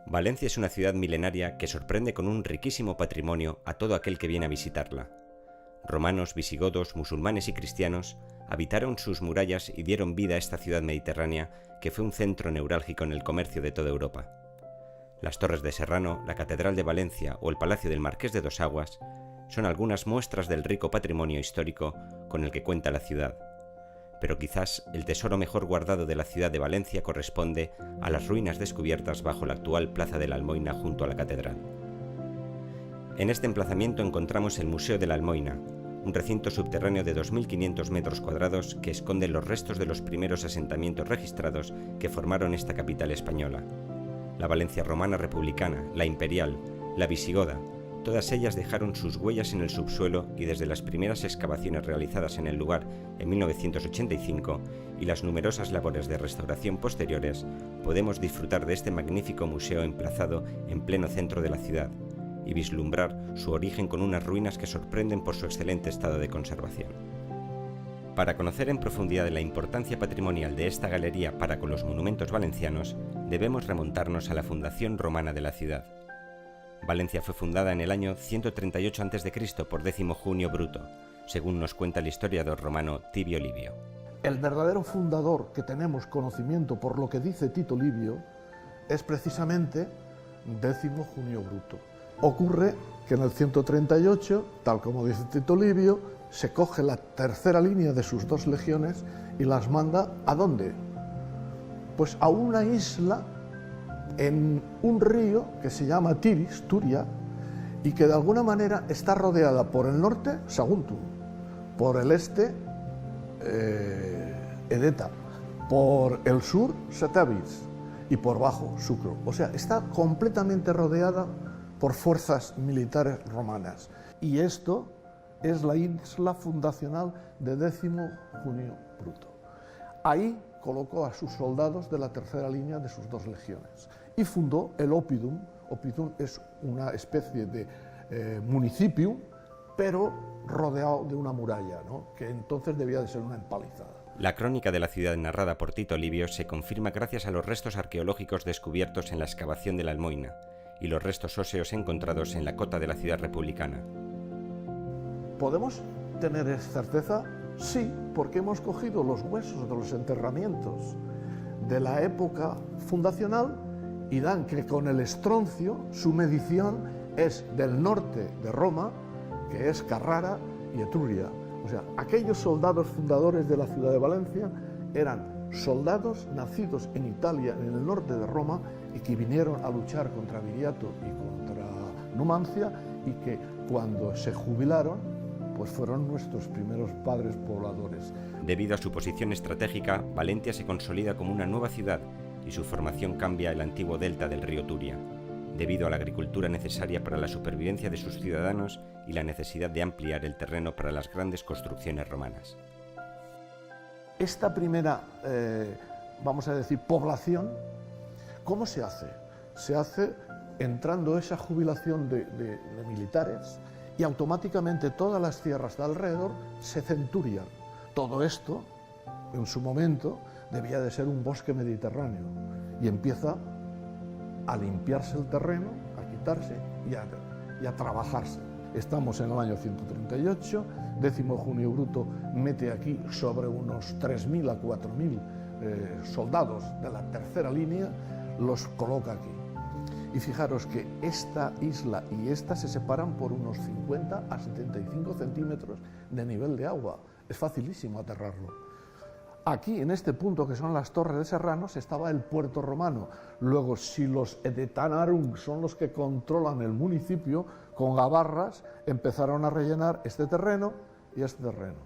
Valencia es una ciudad milenaria que sorprende con un riquísimo patrimonio a todo aquel que viene a visitarla. Romanos, visigodos, musulmanes y cristianos habitaron sus murallas y dieron vida a esta ciudad mediterránea que fue un centro neurálgico en el comercio de toda Europa. Las Torres de Serrano, la Catedral de Valencia o el Palacio del Marqués de Dos Aguas son algunas muestras del rico patrimonio histórico con el que cuenta la ciudad. Pero quizás el tesoro mejor guardado de la ciudad de Valencia corresponde a las ruinas descubiertas bajo la actual Plaza de la Almoina junto a la catedral. En este emplazamiento encontramos el Museo de la Almoina, un recinto subterráneo de 2.500 metros cuadrados que esconde los restos de los primeros asentamientos registrados que formaron esta capital española. La Valencia romana republicana, la imperial, la visigoda, todas ellas dejaron sus huellas en el subsuelo y desde las primeras excavaciones realizadas en el lugar en 1985 y las numerosas labores de restauración posteriores, podemos disfrutar de este magnífico museo emplazado en pleno centro de la ciudad y vislumbrar su origen con unas ruinas que sorprenden por su excelente estado de conservación. Para conocer en profundidad la importancia patrimonial de esta galería para con los monumentos valencianos, debemos remontarnos a la fundación romana de la ciudad. Valencia fue fundada en el año 138 a.C. por Décimo Junio Bruto, según nos cuenta el historiador romano Tibio Livio. El verdadero fundador que tenemos conocimiento por lo que dice Tito Livio es precisamente Décimo Junio Bruto. Ocurre que en el 138, tal como dice Tito Livio, se coge la tercera línea de sus dos legiones y las manda ¿a dónde? Pues a una isla en un río que se llama Tiris, Turia, y que de alguna manera está rodeada por el norte, Saguntum, por el este, Edeta, por el sur, Setavis, y por bajo, Sucro. O sea, está completamente rodeada por fuerzas militares romanas. Y esto es la isla fundacional de Décimo Junio Bruto. Ahí colocó a sus soldados de la tercera línea de sus dos legiones y fundó el Oppidum. Oppidum es una especie de municipio, pero rodeado de una muralla, ¿no? Que entonces debía de ser una empalizada. La crónica de la ciudad narrada por Tito Livio se confirma gracias a los restos arqueológicos descubiertos en la excavación de la Almoina y los restos óseos encontrados en la cota de la ciudad republicana. ¿Podemos tener certeza? Sí, porque hemos cogido los huesos de los enterramientos de la época fundacional y dan que con el estroncio su medición es del norte de Roma, que es Carrara y Etruria. O sea, aquellos soldados fundadores de la ciudad de Valencia eran soldados nacidos en Italia, en el norte de Roma, y que vinieron a luchar contra Viriato y contra Numancia, y que cuando se jubilaron, pues fueron nuestros primeros padres pobladores. Debido a su posición estratégica, Valencia se consolida como una nueva ciudad y su formación cambia el antiguo delta del río Turia, debido a la agricultura necesaria para la supervivencia de sus ciudadanos y la necesidad de ampliar el terreno para las grandes construcciones romanas. Esta primera, vamos a decir, población, ¿cómo se hace? Se hace entrando esa jubilación de militares y automáticamente todas las tierras de alrededor se centurian. Todo esto, en su momento, debía de ser un bosque mediterráneo y empieza a limpiarse el terreno, a quitarse y a trabajarse. Estamos en el año 138, Décimo Junio Bruto mete aquí sobre unos 3.000 a 4.000 soldados de la tercera línea, los coloca aquí. Y fijaros que esta isla y esta se separan por unos 50 a 75 centímetros de nivel de agua. Es facilísimo aterrarlo. Aquí, en este punto que son las Torres de Serranos, estaba el puerto romano. Luego, si los Edetanarum son los que controlan el municipio, con gabarras empezaron a rellenar este terreno y este terreno.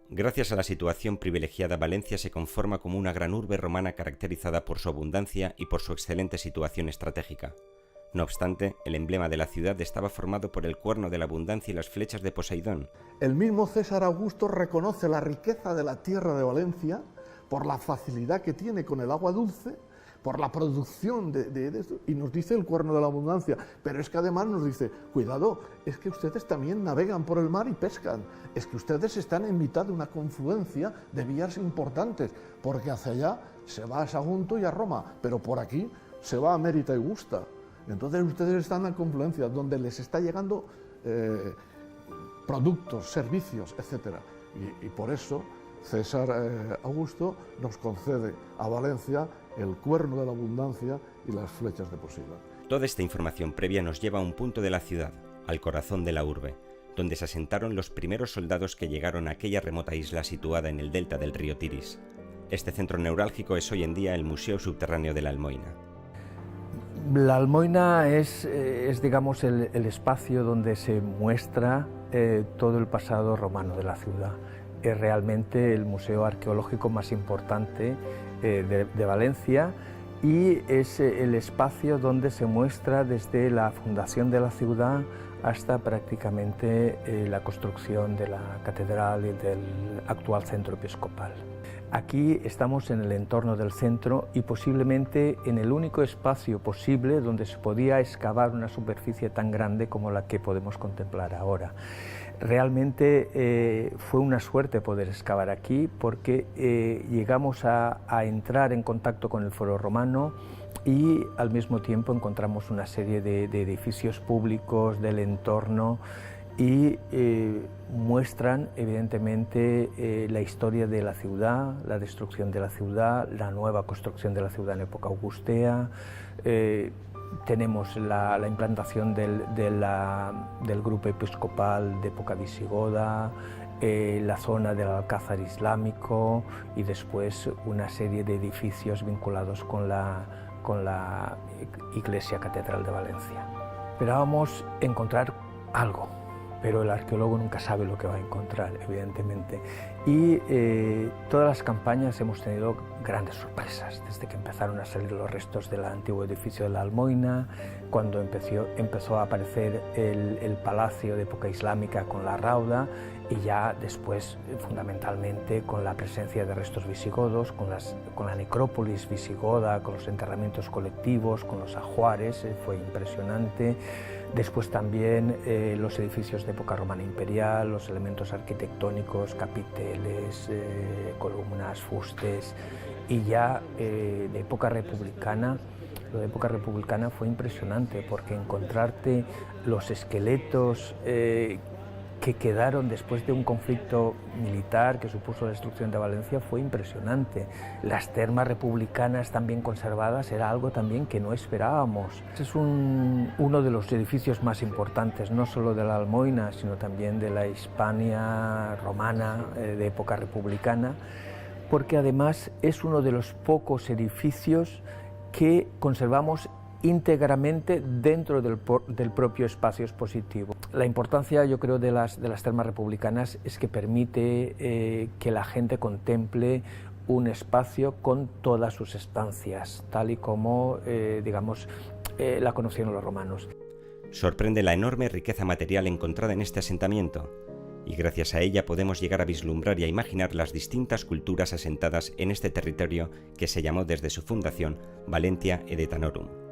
Gracias a la situación privilegiada, Valencia se conforma como una gran urbe romana caracterizada por su abundancia y por su excelente situación estratégica. No obstante, el emblema de la ciudad estaba formado por el cuerno de la abundancia y las flechas de Poseidón. El mismo César Augusto reconoce la riqueza de la tierra de Valencia por la facilidad que tiene con el agua dulce, por la producción de esto, y nos dice el cuerno de la abundancia, pero es que además nos dice, cuidado, es que ustedes también navegan por el mar y pescan, es que ustedes están en mitad de una confluencia de vías importantes, porque hacia allá se va a Sagunto y a Roma, pero por aquí se va a Mérida y Gusta. Entonces ustedes están en la confluencia, donde les está llegando productos, servicios, etc. Y por eso César Augusto nos concede a Valencia el cuerno de la abundancia y las flechas de Poseidón. Toda esta información previa nos lleva a un punto de la ciudad, al corazón de la urbe, donde se asentaron los primeros soldados que llegaron a aquella remota isla situada en el delta del río Tiris. Este centro neurálgico es hoy en día el Museo Subterráneo de la Almoina. La Almoina es digamos, el espacio donde se muestra todo el pasado romano de la ciudad. Es realmente el museo arqueológico más importante de Valencia y es el espacio donde se muestra desde la fundación de la ciudad hasta prácticamente la construcción de la catedral y del actual centro episcopal. Aquí estamos en el entorno del centro y posiblemente en el único espacio posible donde se podía excavar una superficie tan grande como la que podemos contemplar ahora. Realmente fue una suerte poder excavar aquí porque llegamos a entrar en contacto con el Foro Romano y al mismo tiempo encontramos una serie de edificios públicos del entorno y muestran evidentemente la historia de la ciudad, la destrucción de la ciudad, la nueva construcción de la ciudad en época augustea. Tenemos la implantación del grupo episcopal de época visigoda, la zona del Alcázar islámico y después una serie de edificios vinculados con la Iglesia Catedral de Valencia. Esperábamos encontrar algo, pero el arqueólogo nunca sabe lo que va a encontrar, evidentemente. Y todas las campañas hemos tenido grandes sorpresas, desde que empezaron a salir los restos del antiguo edificio de la Almoina, cuando empezó a aparecer el palacio de época islámica con la rauda, y ya después, fundamentalmente, con la presencia de restos visigodos, con la necrópolis visigoda, con los enterramientos colectivos, con los ajuares, fue impresionante. Después también los edificios de época romana imperial, los elementos arquitectónicos, capiteles, columnas, fustes, y ya de época republicana. Lo de época republicana fue impresionante porque encontrarte los esqueletos que quedaron después de un conflicto militar que supuso la destrucción de Valencia fue impresionante. Las termas republicanas también conservadas era algo también que no esperábamos. Es uno de los edificios más importantes, no solo de la Almoina, sino también de la Hispania romana de época republicana, porque además es uno de los pocos edificios que conservamos íntegramente dentro del propio espacio expositivo. La importancia, yo creo, de las termas republicanas es que permite que la gente contemple un espacio con todas sus estancias, tal y como, la conocieron los romanos. Sorprende la enorme riqueza material encontrada en este asentamiento, y gracias a ella podemos llegar a vislumbrar y a imaginar las distintas culturas asentadas en este territorio que se llamó desde su fundación Valentia Edetanorum.